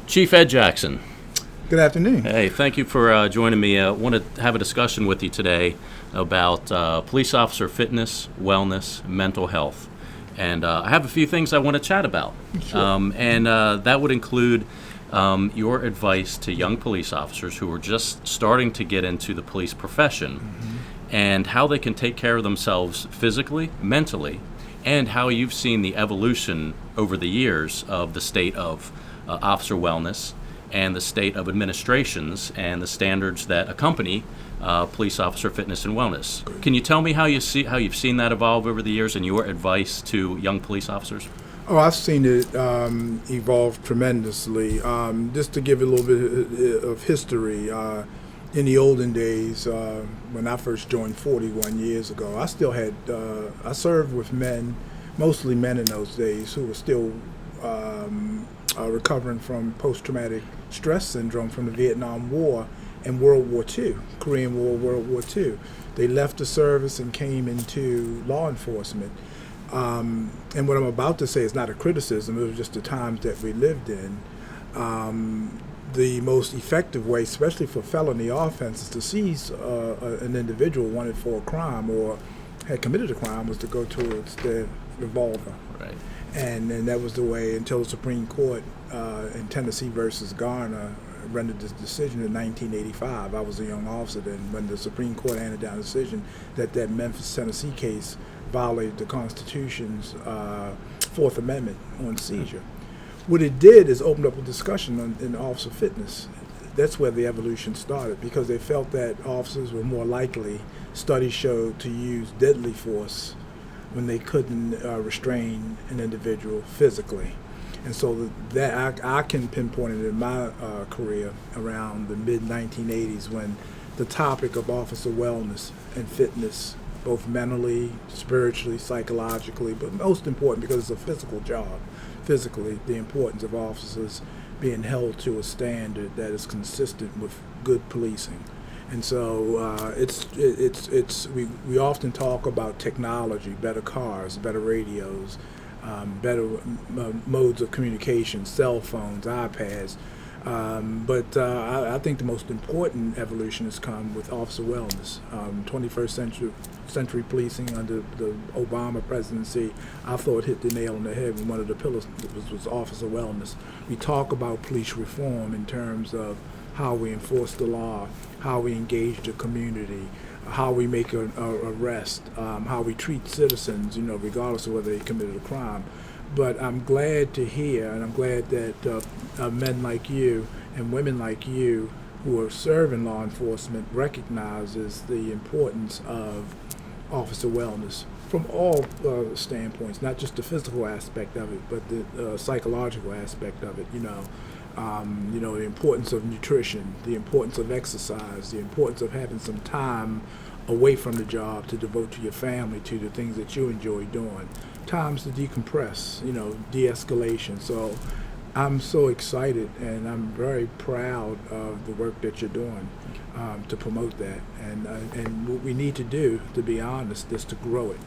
Chief Ed Jackson. Good afternoon. Hey, thank you for joining me. I want to have a discussion with you today about police officer fitness, wellness, mental health. And I have a few things I want to chat about. Sure. And that would include your advice to young police officers who are just starting to get into the police profession and how they can take care of themselves physically, mentally, and how you've seen the evolution over the years of the state of officer wellness and the state of administrations and the standards that accompany police officer fitness and wellness. Can you tell me how you've seen that evolve over the years and your advice to young police officers? Oh, I've seen it evolve tremendously. Just to give a little bit of history, in the olden days, when I first joined 41 years ago, I served with men, mostly men in those days, who were still recovering from post-traumatic stress syndrome from the Vietnam War and World War II, Korean War, World War II. They left the service and came into law enforcement. And what I'm about to say is not a criticism, it was just the times that we lived in. The most effective way, especially for felony offenses, to seize an individual wanted for a crime or had committed a crime was to go towards their revolver. Right. And that was the way until the Supreme Court in Tennessee versus Garner rendered this decision in 1985. I was a young officer then when the Supreme Court handed down a decision that Memphis, Tennessee case violated the Constitution's Fourth Amendment on seizure. What it did is opened up a discussion in officer fitness. That's where the evolution started because they felt that officers were more likely, studies showed, to use deadly force when they couldn't restrain an individual physically. And so that I can pinpoint it in my career around the mid-1980s when the topic of officer wellness and fitness, both mentally, spiritually, psychologically, but most important because it's a physical job, physically, the importance of officers being held to a standard that is consistent with good policing. And so we often talk about technology, better cars, better radios, better modes of communication, cell phones, iPads. But I think the most important evolution has come with officer wellness. 21st century policing under the Obama presidency, I thought hit the nail on the head when one of the pillars was officer wellness. We talk about police reform in terms of how we enforce the law, how we engage the community, how we make an arrest, how we treat citizens, regardless of whether they committed a crime. But I'm glad to hear, and I'm glad that men like you and women like you who are serving law enforcement recognizes the importance of officer wellness from all standpoints, not just the physical aspect of it, but the psychological aspect of it. The importance of nutrition, the importance of exercise, the importance of having some time away from the job to devote to your family, to the things that you enjoy doing, times to decompress, de-escalation. So I'm so excited and I'm very proud of the work that you're doing to promote that. And what we need to do, to be honest, is to grow it.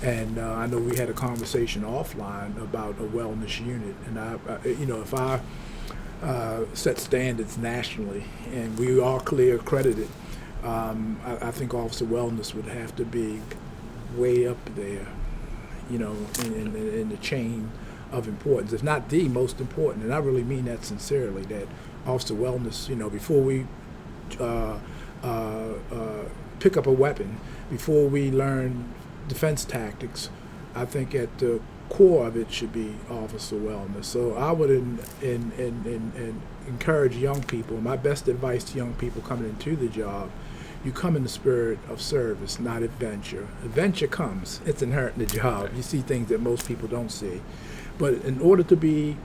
And I know we had a conversation offline about a wellness unit, and if I set standards nationally, and we are clear accredited, I think officer wellness would have to be way up there, in the chain of importance, if not the most important. And I really mean that sincerely, that officer wellness, before we pick up a weapon, before we learn defense tactics, I think at the core of it should be officer wellness. So I would encourage young people. My best advice to young people coming into the job: you come in the spirit of service, not adventure. Adventure comes; it's inherent in the job. You see things that most people don't see. But in order to be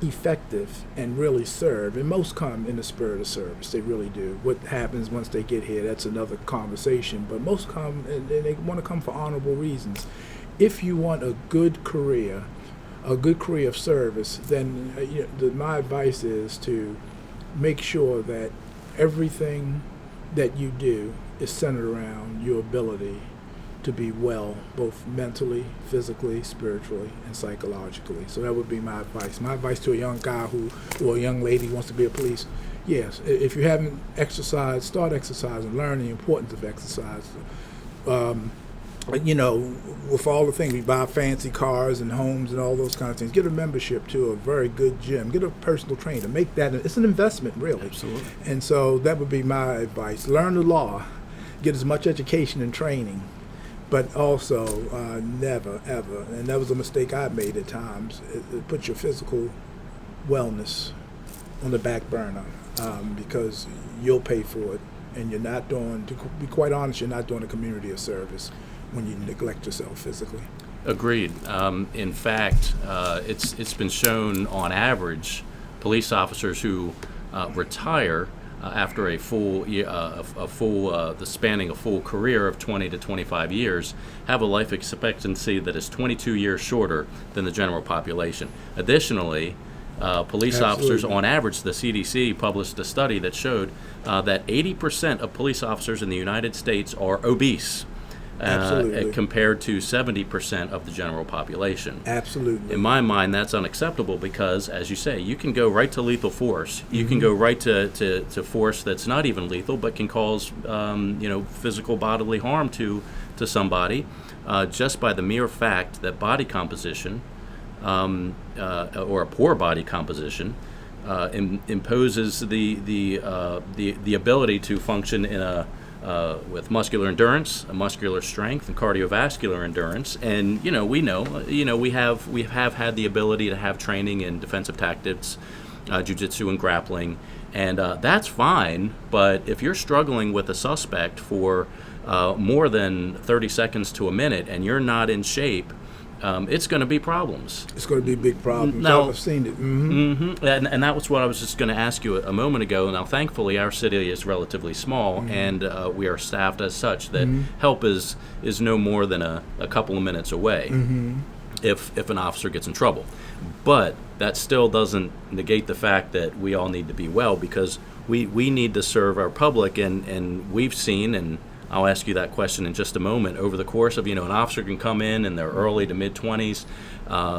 effective and really serve, and most come in the spirit of service, they really do. What happens once they get here, that's another conversation. But most come and they want to come for honorable reasons. If you want a good career of service, then my advice is to make sure that everything that you do is centered around your ability to be well, both mentally, physically, spiritually, and psychologically. So that would be my advice. My advice to a young guy or a young lady who wants to be a police, yes, if you haven't exercised, start exercising, learn the importance of exercise. With all the things, we buy fancy cars and homes and all those kind of things. Get a membership to a very good gym. Get a personal trainer. Make that, it's an investment, really. Absolutely. And so that would be my advice. Learn the law. Get as much education and training, but also never, ever, and that was a mistake I made at times, put your physical wellness on the back burner, because you'll pay for it, and you're not doing, to be quite honest, you're not doing a community a service when you neglect yourself physically. Agreed. In fact, it's been shown on average, police officers who retire after spanning a full career of 20 to 25 years, have a life expectancy that is 22 years shorter than the general population. Additionally, police officers, on average, the CDC published a study that showed that 80% of police officers in the United States are obese. Compared to 70% of the general population. Absolutely. In my mind, that's unacceptable because, as you say, you can go right to lethal force. You can go right to force that's not even lethal, but can cause physical bodily harm to somebody, just by the mere fact that body composition, or a poor body composition, imposes the ability to function in with muscular endurance, muscular strength, and cardiovascular endurance. And we have had the ability to have training in defensive tactics, jiu-jitsu and grappling, and that's fine. But if you're struggling with a suspect for more than 30 seconds to a minute and you're not in shape, it's going to be problems. It's going to be big problems. Now, I've seen it. And that was what I was just going to ask you a moment ago. Now, thankfully, our city is relatively small, and we are staffed as such that help is no more than a couple of minutes away if an officer gets in trouble. But that still doesn't negate the fact that we all need to be well, because we need to serve our public, and we've seen, and I'll ask you that question in just a moment. Over the course of, an officer can come in their early to mid-20s,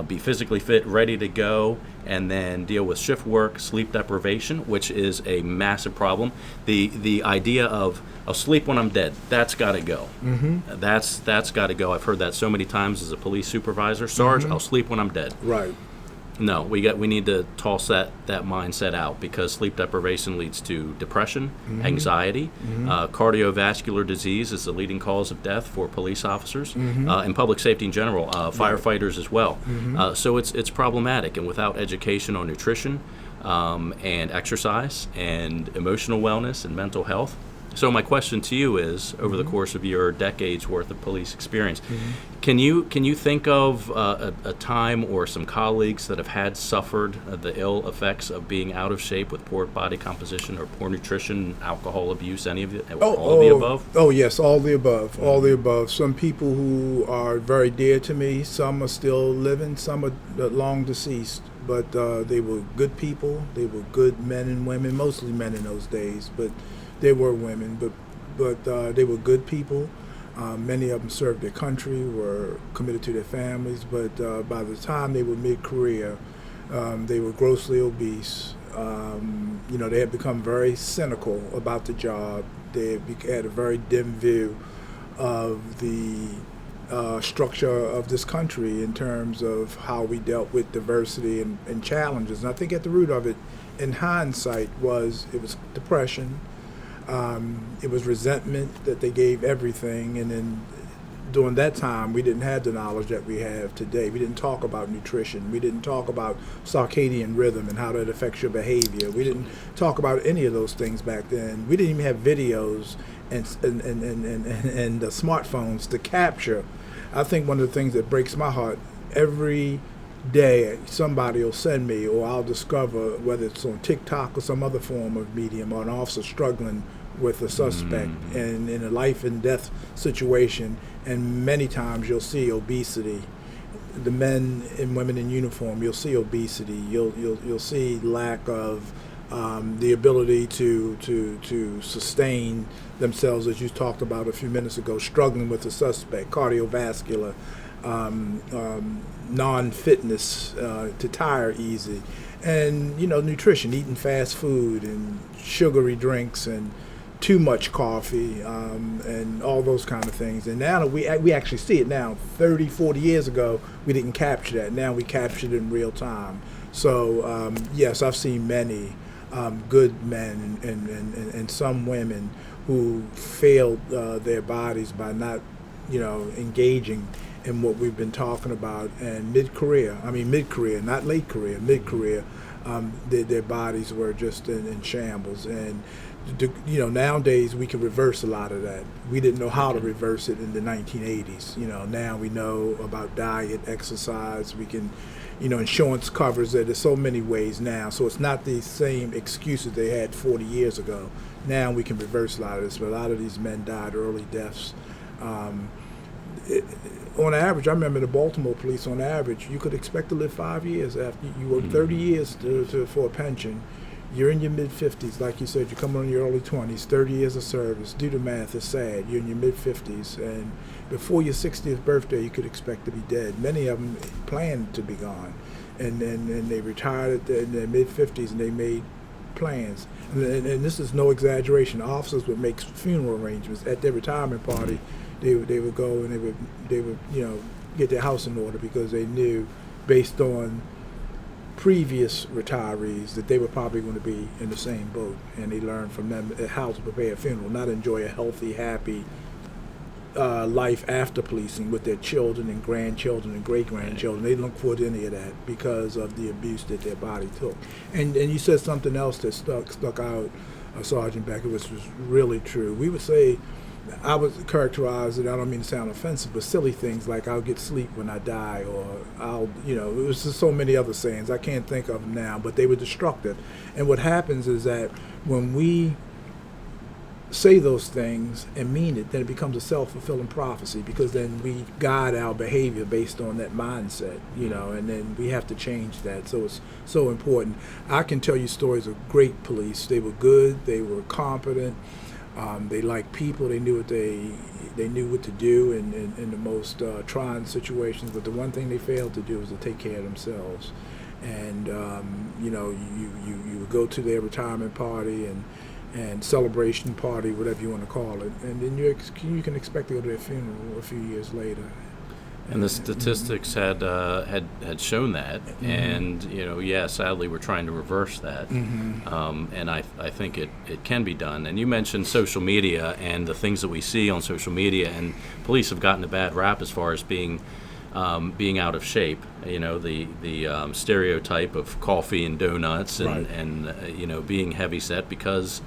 be physically fit, ready to go, and then deal with shift work, sleep deprivation, which is a massive problem. The idea of, I'll sleep when I'm dead, that's got to go. That's got to go. I've heard that so many times as a police supervisor. Sarge, I'll sleep when I'm dead. Right. No, we need to toss that mindset out, because sleep deprivation leads to depression, anxiety, cardiovascular disease is the leading cause of death for police officers, and public safety in general, firefighters as well. So it's problematic, and without education on nutrition and exercise and emotional wellness and mental health. So my question to you is, over the course of your decades worth of police experience, can you think of a time or some colleagues that have suffered the ill effects of being out of shape with poor body composition or poor nutrition, alcohol abuse, any of it, all of the above? Oh yes, all the above, all the above. Some people who are very dear to me, some are still living, some are long deceased, but they were good people. They were good men and women, mostly men in those days, but they were women, but they were good people. Many of them served their country, were committed to their families, but by the time they were mid-career, they were grossly obese. They had become very cynical about the job. They had a very dim view of the structure of this country in terms of how we dealt with diversity and challenges. And I think at the root of it, in hindsight, it was depression. It was resentment that they gave everything, and then during that time we didn't have the knowledge that we have today. We didn't talk about nutrition. We didn't talk about circadian rhythm and how that affects your behavior. We didn't talk about any of those things back then. We didn't even have videos and smartphones to capture. I think one of the things that breaks my heart, every day somebody will send me, or I'll discover, whether it's on TikTok or some other form of medium, or an officer struggling with a suspect and in a life and death situation, and many times you'll see obesity. The men and women in uniform, you'll see obesity. You'll see lack of the ability to sustain themselves, as you talked about a few minutes ago, struggling with the suspect, cardiovascular, non-fitness, to tire easy, and nutrition, eating fast food and sugary drinks and too much coffee, and all those kind of things. And now we actually see it now. 30, 40 years ago, we didn't capture that. Now we capture it in real time. So yes, I've seen many good men and some women who failed their bodies by not, engaging in what we've been talking about. And mid-career, not late career, mid-career, their bodies were just in shambles. And nowadays we can reverse a lot of that. We didn't know how to reverse it in the 1980s. Now we know about diet, exercise. We can, insurance covers it. There's so many ways now. So it's not the same excuses they had 40 years ago. Now we can reverse a lot of this. But a lot of these men died early deaths. On average, I remember the Baltimore police, on average, you could expect to live 5 years after you work 30 years for a pension. You're in your mid-50s, like you said, you come on in your early 20s, 30 years of service. Do the math, it's sad. You're in your mid-50s, and before your 60th birthday, you could expect to be dead. Many of them planned to be gone, and they retired in their mid-50s, and they made plans. And this is no exaggeration. Officers would make funeral arrangements at their retirement party. They would go and they would get their house in order, because they knew, based on previous retirees, that they were probably going to be in the same boat, and they learned from them how to prepare a funeral, not enjoy a healthy, happy life after policing with their children and grandchildren and great-grandchildren. They didn't look forward to any of that because of the abuse that their body took. And you said something else that stuck out, Sergeant Becker, which was really true. We would say, I would characterize it, I don't mean to sound offensive, but silly things like I'll get sleep when I die, or it was just so many other sayings. I can't think of them now, but they were destructive. And what happens is that when we say those things and mean it, then it becomes a self-fulfilling prophecy, because then we guide our behavior based on that mindset, and then we have to change that. So it's so important. I can tell you stories of great police. They were good, they were competent, they liked people. They knew what they knew what to do in the most trying situations. But the one thing they failed to do was to take care of themselves. And you would go to their retirement party and celebration party, whatever you want to call it, and then you can expect to go to their funeral a few years later. And the statistics had shown that, and sadly we're trying to reverse that, and I think it can be done. And you mentioned social media and the things that we see on social media, and police have gotten a bad rap as far as being out of shape. The stereotype of coffee and donuts, and being heavy set, because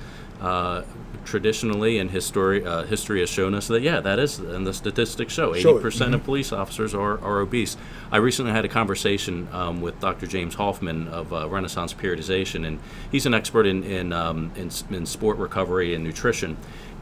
traditionally, and history has shown us that that is, and the statistics show 80% of police officers are obese. I recently had a conversation with Dr. James Hoffman of Renaissance Periodization, and he's an expert in sport recovery and nutrition.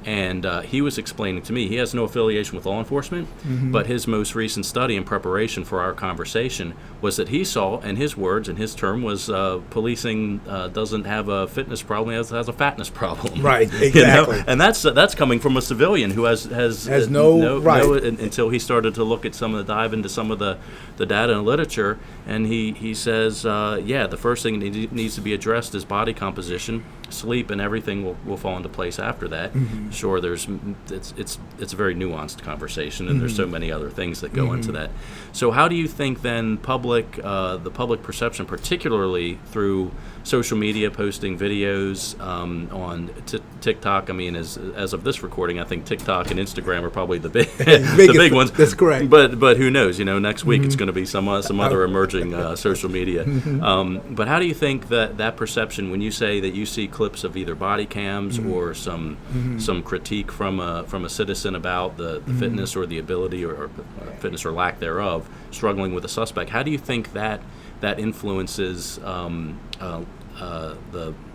And he was explaining to me, he has no affiliation with law enforcement, but his most recent study in preparation for our conversation was that he saw, and his words and his term was, policing doesn't have a fitness problem, it has a fatness problem. Right, exactly. And that's coming from a civilian who has no until he started to look at dive into some of the data and literature, and he says, the first thing that needs to be addressed is body composition. Sleep and everything will fall into place after that. Sure, it's a very nuanced conversation, and there's so many other things that go into that. So how do you think then the public perception, particularly through social media, posting videos on TikTok? I mean, as of this recording, I think TikTok and Instagram are probably the big ones. That's correct. But who knows? Next week it's going to be some other emerging social media. But how do you think that perception, when you say that you see clips of either body cams or some critique from a citizen about the fitness or the ability or fitness or lack thereof, struggling with a suspect, how do you think that influences the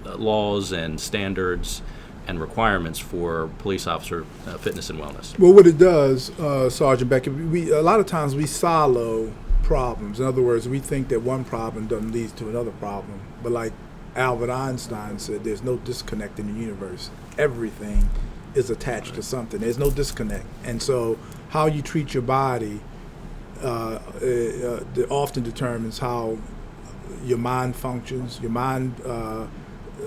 laws and standards and requirements for police officer fitness and wellness? Well, what it does, Sergeant Becker, a lot of times we silo problems. In other words, we think that one problem doesn't lead to another problem. But like Albert Einstein said there's no disconnect in the universe. Everything is attached to something. There's no disconnect. And so how you treat your body often determines how your mind functions. Your mind,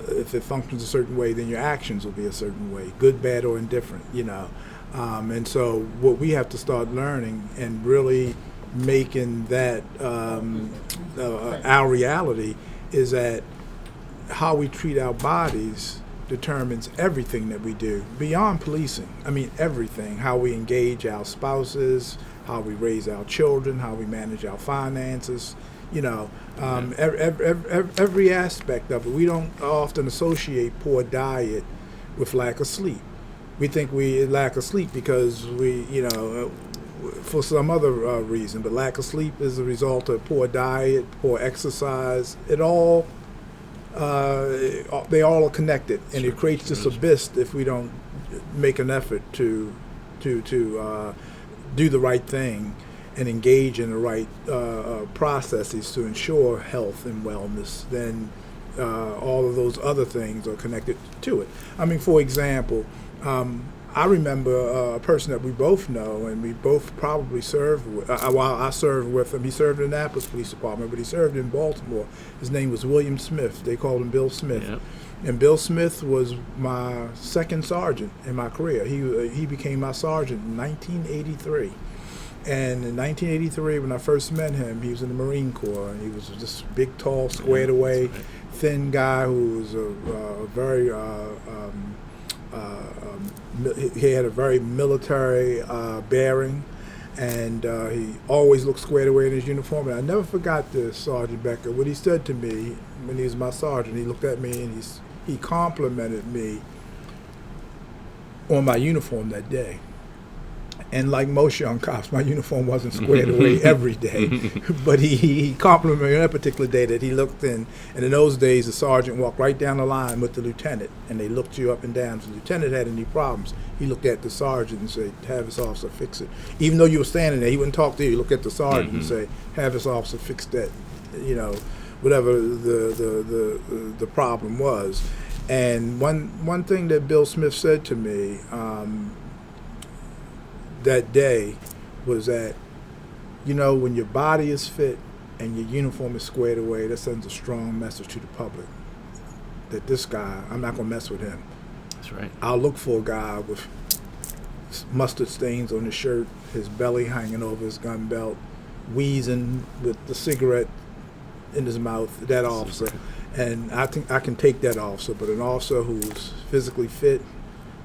if it functions a certain way, then your actions will be a certain way, good, bad, or indifferent, And so what we have to start learning and really making that our reality is that how we treat our bodies determines everything that we do, beyond policing. I mean, everything. How we engage our spouses, how we raise our children, how we manage our finances, every aspect of it. We don't often associate poor diet with lack of sleep. We think we lack of sleep because for some other reason, but lack of sleep is a result of poor diet, poor exercise. They all are connected, and it creates this abyss if we don't make an effort to do the right thing and engage in the right processes to ensure health and wellness. Then all of those other things are connected to it. I mean, for example, I remember a person that we both know, and we both probably served with. I served with him. He served in the Annapolis Police Department, but he served in Baltimore. His name was William Smith. They called him Bill Smith. Yep. And Bill Smith was my second sergeant in my career. He became my sergeant in 1983. And in 1983, when I first met him, he was in the Marine Corps. And he was this big, tall, squared away, right. thin guy who was very he had a very military bearing, and he always looked squared away in his uniform. And I never forgot this, Sergeant Becker, what he said to me when he was my sergeant. He looked at me and he complimented me on my uniform that day. And like most young cops, my uniform wasn't squared away every day. But he complimented me on that particular day that he looked in. And in those days, the sergeant walked right down the line with the lieutenant, and they looked you up and down. If the lieutenant had any problems, he looked at the sergeant and said, "Have this officer fix it." Even though you were standing there, he wouldn't talk to you. He looked at the sergeant and say, "Have this officer fix that," whatever the problem was. And one thing that Bill Smith said to me that day was that, when your body is fit and your uniform is squared away, that sends a strong message to the public that this guy, I'm not going to mess with him. That's right. I'll look for a guy with mustard stains on his shirt, his belly hanging over his gun belt, wheezing with the cigarette in his mouth, that officer. And I think I can take that officer, but an officer who's physically fit,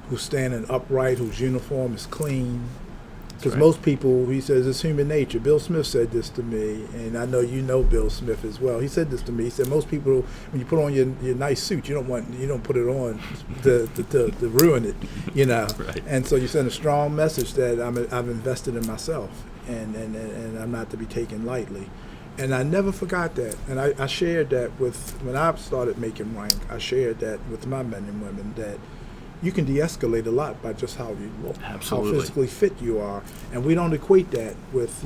who's standing upright, whose uniform is clean. Because most people, he says, it's human nature. Bill Smith said this to me, and I know you know Bill Smith as well. He said this to me. He said, most people, when you put on your nice suit, you don't put it on to ruin it, Right. And so you send a strong message that I've invested in myself, and I'm not to be taken lightly. And I never forgot that. And I shared that when I started making rank, I shared that with my men and women, that you can de-escalate a lot by just how you look, Absolutely. how physically fit you are. And we don't equate that with,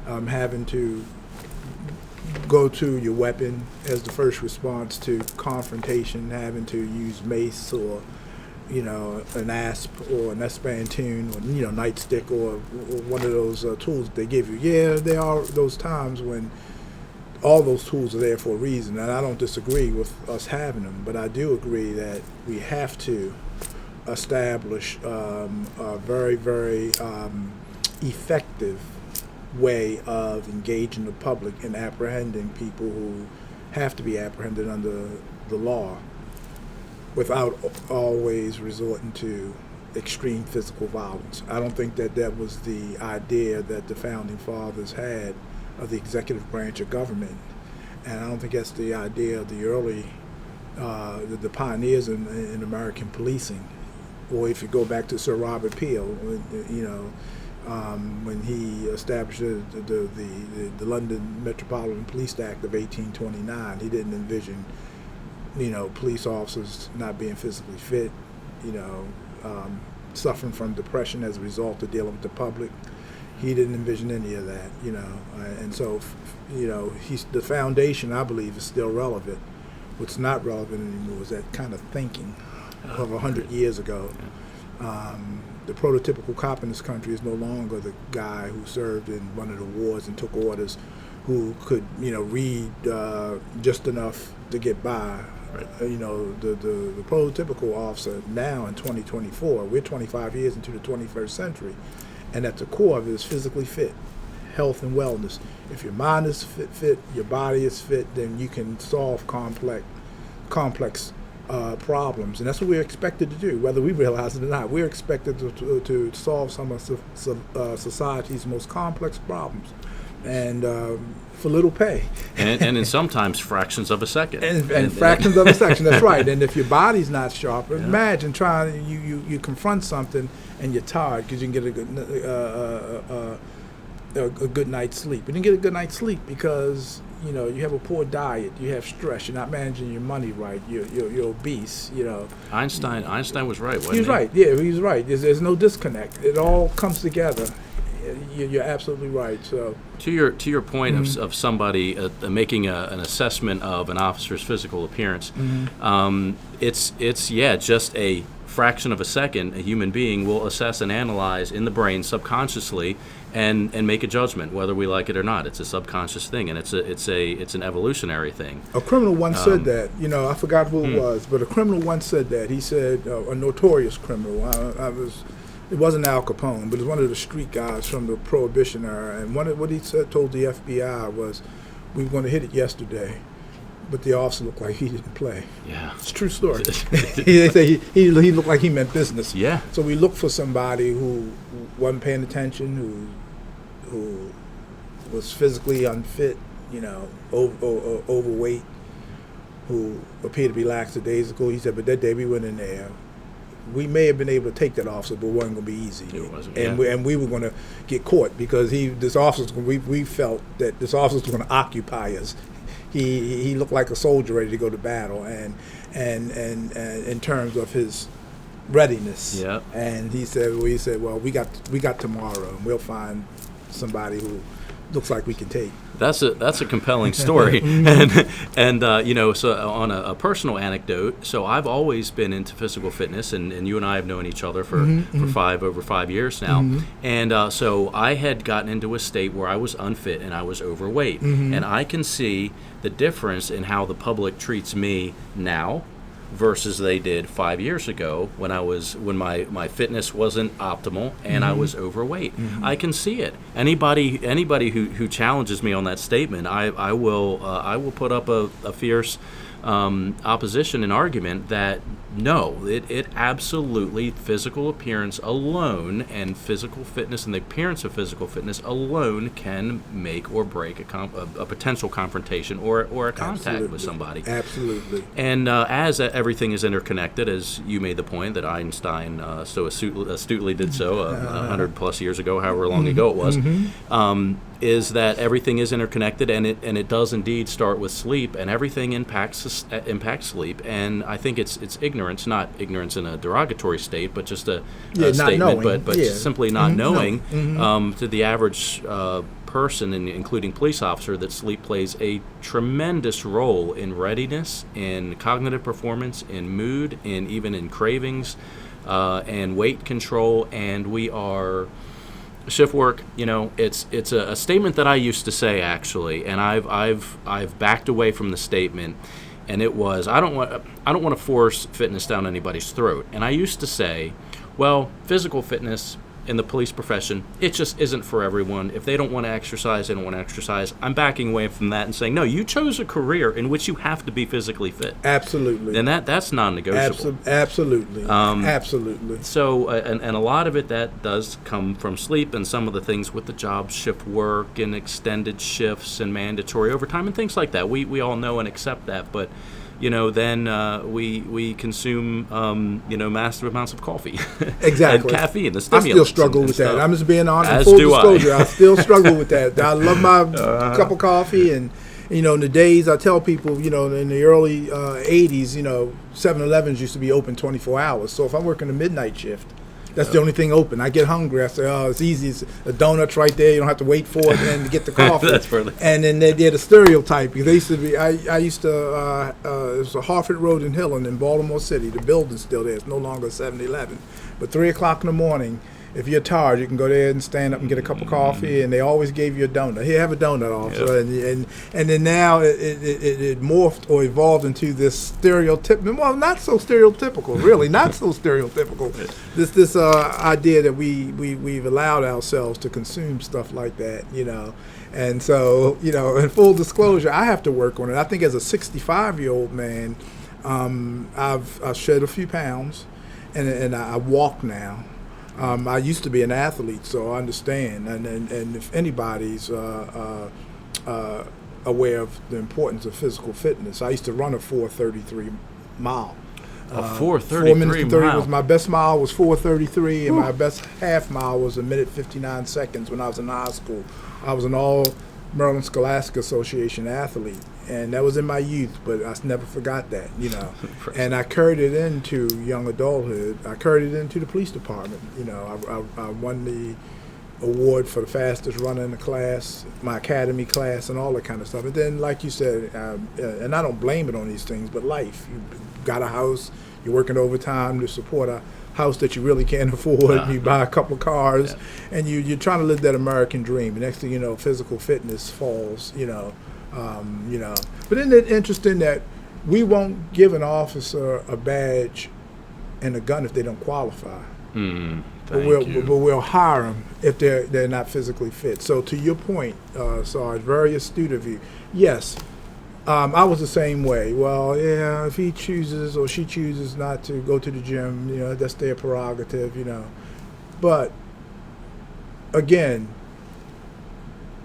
having to go to your weapon as the first response to confrontation, having to use mace or, an asp or an espantoon or, nightstick or one of those tools that they give you. Yeah, there are those times when all those tools are there for a reason, and I don't disagree with us having them, but I do agree that we have to establish a very, very effective way of engaging the public and apprehending people who have to be apprehended under the law without always resorting to extreme physical violence. I don't think that was the idea that the Founding Fathers had of the executive branch of government, and I don't think that's the idea of the early, the pioneers in American policing. Or if you go back to Sir Robert Peel, when he established the London Metropolitan Police Act of 1829, he didn't envision, police officers not being physically fit, suffering from depression as a result of dealing with the public. He didn't envision any of that, and so, the foundation, I believe, is still relevant. What's not relevant anymore is that kind of thinking of 100 years ago. The prototypical cop in this country is no longer the guy who served in one of the wars and took orders, who could, read just enough to get by. Right. The prototypical officer now in 2024, we're 25 years into the 21st century, and at the core of it is physically fit, health and wellness. If your mind is fit, your body is fit, then you can solve complex problems, and that's what we're expected to do, whether we realize it or not. We're expected to solve some of society's most complex problems, and for little pay. And in sometimes fractions of a second. And fractions of a second, that's right. And if your body's not sharp, imagine trying, you confront something and you're tired because you can get a good night's sleep. You didn't get a good night's sleep because you have a poor diet, you have stress, you're not managing your money right, you're obese. Einstein was right, wasn't he? He was right. Yeah, he was right. There's no disconnect. It all comes together. You're absolutely right. So to your point of somebody making an assessment of an officer's physical appearance, it's just a fraction of a second. A human being will assess and analyze in the brain subconsciously and make a judgment whether we like it or not. It's a subconscious thing, and it's an evolutionary thing. A criminal once said that. I forgot who it was, but a criminal once said that. He said, a notorious criminal. It wasn't Al Capone, but it was one of the street guys from the Prohibition era. And what he told the FBI was, we were going to hit it yesterday, but the officer looked like he didn't play. Yeah. It's a true story. They say he looked like he meant business. Yeah. So we looked for somebody who wasn't paying attention, who was physically unfit, overweight, who appeared to be lackadaisical. He said, but that day we went in there, we may have been able to take that officer, but it wasn't going to be easy. It wasn't, and we were going to get caught because we felt that this officer was going to occupy us. He looked like a soldier ready to go to battle, and in terms of his readiness. Yeah. And he said, well, we got tomorrow, and we'll find somebody who looks like we can take. That's a compelling story, and so on a personal anecdote. So I've always been into physical fitness, and you and I have known each other for over 5 years now, and so I had gotten into a state where I was unfit and I was overweight, and I can see the difference in how the public treats me now versus they did 5 years ago when my fitness wasn't optimal and I was overweight. I can see it. Anybody who challenges me on that statement, I will put up a fierce opposition and argument that no, it absolutely, physical appearance alone and physical fitness and the appearance of physical fitness alone can make or break a potential confrontation or a contact with somebody. Absolutely. And as everything is interconnected, as you made the point that Einstein so astutely did so 100 plus years ago, however long ago it was, is that everything is interconnected, and it does indeed start with sleep, and everything impacts sleep. And I think it's ignorance, not ignorance in a derogatory state, but just a statement, but simply not knowing to the average person, and including police officer, that sleep plays a tremendous role in readiness, in cognitive performance, in mood, even in cravings, and weight control. And we are shift work. It's a statement that I used to say, actually, and I've backed away from the statement. And it was, I don't want to force fitness down anybody's throat. And I used to say, well, physical fitness in the police profession, it just isn't for everyone. If they don't want to exercise, they don't want to exercise. I'm backing away from that and saying, no, you chose a career in which you have to be physically fit. Absolutely. And that's non-negotiable. Absolutely. Absolutely. So, and a lot of it that does come from sleep, and some of the things with the job, shift work and extended shifts and mandatory overtime and things like that. We all know and accept that, but then we consume massive amounts of coffee. Exactly. And caffeine, the I stimulants. still struggle with that. I'm just being honest. As Full do disclosure, I still struggle with that. I love my cup of coffee, and in the days I tell people, in the early 80s, 7-Elevens used to be open 24 hours. So if I'm working a midnight shift, That's the only thing open. I get hungry. I say, oh, it's easy. It's a donut's right there. You don't have to wait for it and to get the coffee. That's really. And then they're the stereotype. Because they used to be, I used to, it was a Harford Road in Hillen in Baltimore City. The building's still there. It's no longer a 7-Eleven. But 3 o'clock in the morning, if you're tired, you can go there and stand up and get a cup of coffee, and they always gave you a donut. Here, have a donut also. Yep. And then now it morphed or evolved into this stereotypical, well, not so stereotypical, really, not so stereotypical. This idea that we've allowed ourselves to consume stuff like that, you know. And so, you know, in full disclosure, I have to work on it. I think as a 65-year-old man, I've shed a few pounds, and I walk now. I used to be an athlete, so I understand. And if anybody's aware of the importance of physical fitness, I used to run a 4:33 mile. A 4:33 4 minutes and 30 mile. was my best mile was 4:33, and my best half mile was 1:59 seconds when I was in high school. I was an all Maryland Scholastic Association athlete, and that was in my youth, but I never forgot that, you know. And I carried it into young adulthood. I carried it into the police department. You know, I won the award for the fastest runner in the class, my academy class, and all that kind of stuff. And then, like you said, and I don't blame it on these things, but life. You got a house, you're working overtime to support a house that you really can't afford. You buy a couple of cars, and you're trying to live that American dream. And next thing you know, physical fitness falls, you know. But isn't it interesting that we won't give an officer a badge and a gun if they don't qualify? But we'll hire them if they're not physically fit. So to your point, Sarge, very astute of you. Yes, I was the same way. Well, yeah, if he chooses or she chooses not to go to the gym, you know, that's their prerogative, you know. But again,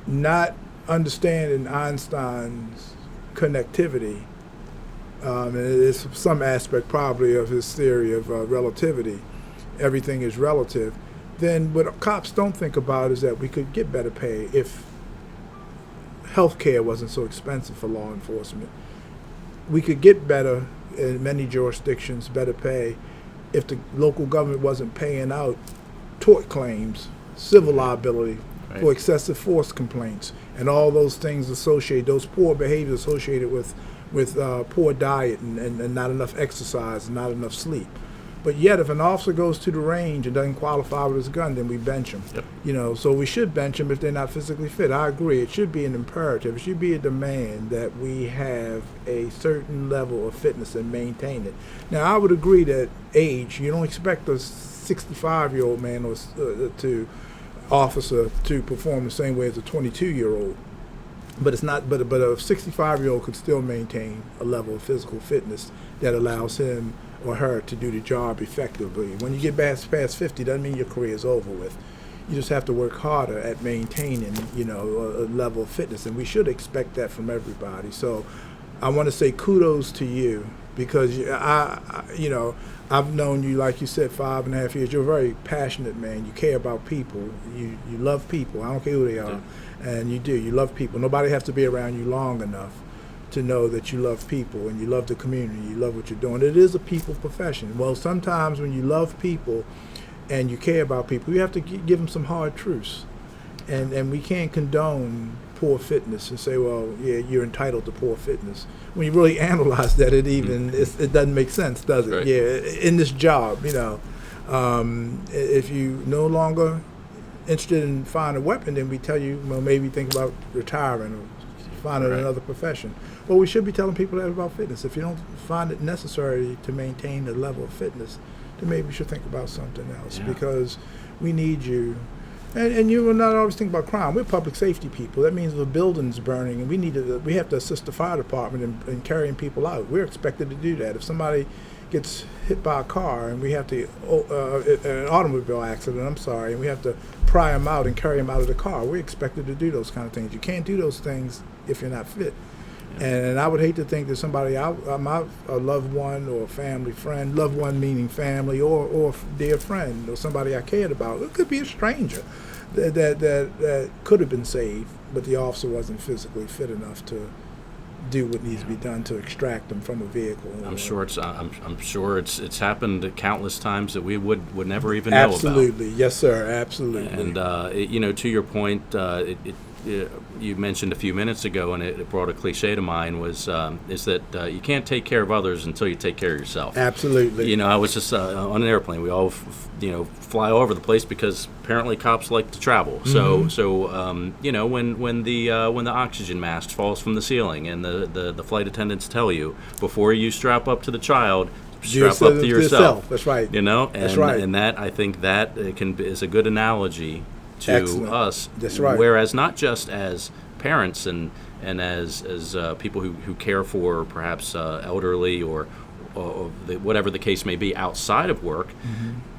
not understanding Einstein's connectivity, and it's some aspect probably of his theory of relativity, everything is relative, then what cops don't think about is that we could get better pay if health care wasn't so expensive for law enforcement. We could get better, in many jurisdictions, better pay if the local government wasn't paying out tort claims, civil liability, for excessive force complaints, and all those things associated, those poor behaviors associated with poor diet and not enough exercise and not enough sleep. But yet, if an officer goes to the range and doesn't qualify with his gun, then we bench him. Yep. You know, so we should bench them if they're not physically fit. I agree. It should be an imperative. It should be a demand that we have a certain level of fitness and maintain it. Now, I would agree that age, you don't expect a 65-year-old man or officer to perform the same way as a 22-year-old. But it's not. But a 65-year-old could still maintain a level of physical fitness that allows him or her to do the job effectively. When you get past 50, doesn't mean your career is over with. You just have to work harder at maintaining, you know, a level of fitness, and we should expect that from everybody. So, I want to say kudos to you because I've known you, like you said, 5.5 years. You're a very passionate man. You care about people. You love people. I don't care who they are, and you do. You love people. Nobody has to be around you long enough to know that you love people and you love the community, you love what you're doing. It is a people profession. Well, sometimes when you love people and you care about people, you have to give them some hard truths. And we can't condone poor fitness and say, well, yeah, you're entitled to poor fitness. When you really analyze that, it doesn't make sense, does it? Right. Yeah, in this job, you know, if you no longer interested in finding a weapon, then we tell you, well, maybe think about retiring or finding another profession. Well, we should be telling people that about fitness. If you don't find it necessary to maintain the level of fitness, then maybe you should think about something else because we need you. And you will not always think about crime. We're public safety people. That means if a building's burning and we have to assist the fire department in carrying people out. We're expected to do that. If somebody gets hit by a car and we have to, an automobile accident, and we have to pry them out and carry them out of the car, we're expected to do those kind of things. You can't do those things if you're not fit. And I would hate to think that somebody, a loved one or a family friend, loved one meaning family or dear friend or somebody I cared about, it could be a stranger that could have been saved, but the officer wasn't physically fit enough to do what needs to be done to extract them from a vehicle. I'm sure it's happened countless times that we would never even know about. Absolutely, yes, sir, absolutely. And to your point, you mentioned a few minutes ago, and it brought a cliche to mind, is that you can't take care of others until you take care of yourself. Absolutely. I was just on an airplane. We all fly all over the place because apparently cops like to travel. Mm-hmm. So when the oxygen mask falls from the ceiling and the flight attendants tell you before you strap up to the child, strap up to yourself. That's right. That's right. And that, I think that is a good analogy to Excellent. us. That's right. Whereas not just as parents and as people who care for perhaps elderly or whatever the case may be outside of work,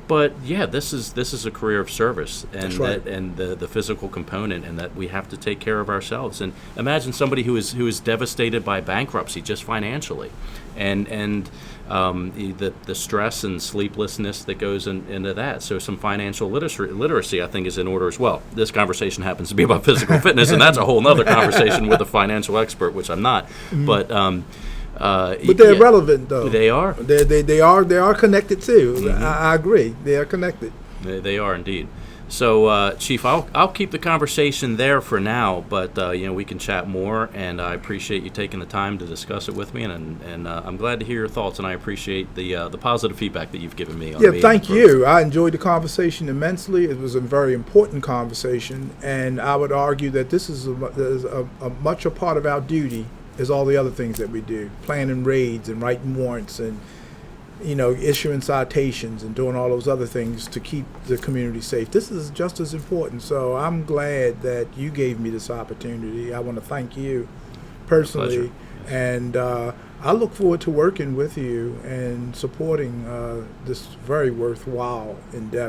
but this is a career of service, and That's right. and the physical component, and that we have to take care of ourselves. And imagine somebody who is devastated by bankruptcy just financially, and the stress and sleeplessness that goes into that. So some financial literacy, I think, is in order as well. This conversation happens to be about physical fitness, and that's a whole other conversation with a financial expert, which I'm not. But they're relevant, though. They are. They are connected too. I agree. They are connected. They are indeed. So, Chief, I'll keep the conversation there for now, but we can chat more, and I appreciate you taking the time to discuss it with me, and I'm glad to hear your thoughts, and I appreciate the positive feedback that you've given me. Thank you. I enjoyed the conversation immensely. It was a very important conversation, and I would argue that this is a much a part of our duty as all the other things that we do, planning raids and writing warrants and issuing citations and doing all those other things to keep the community safe. This is just as important. So I'm glad that you gave me this opportunity. I want to thank you personally. Yes. And I look forward to working with you and supporting this very worthwhile endeavor.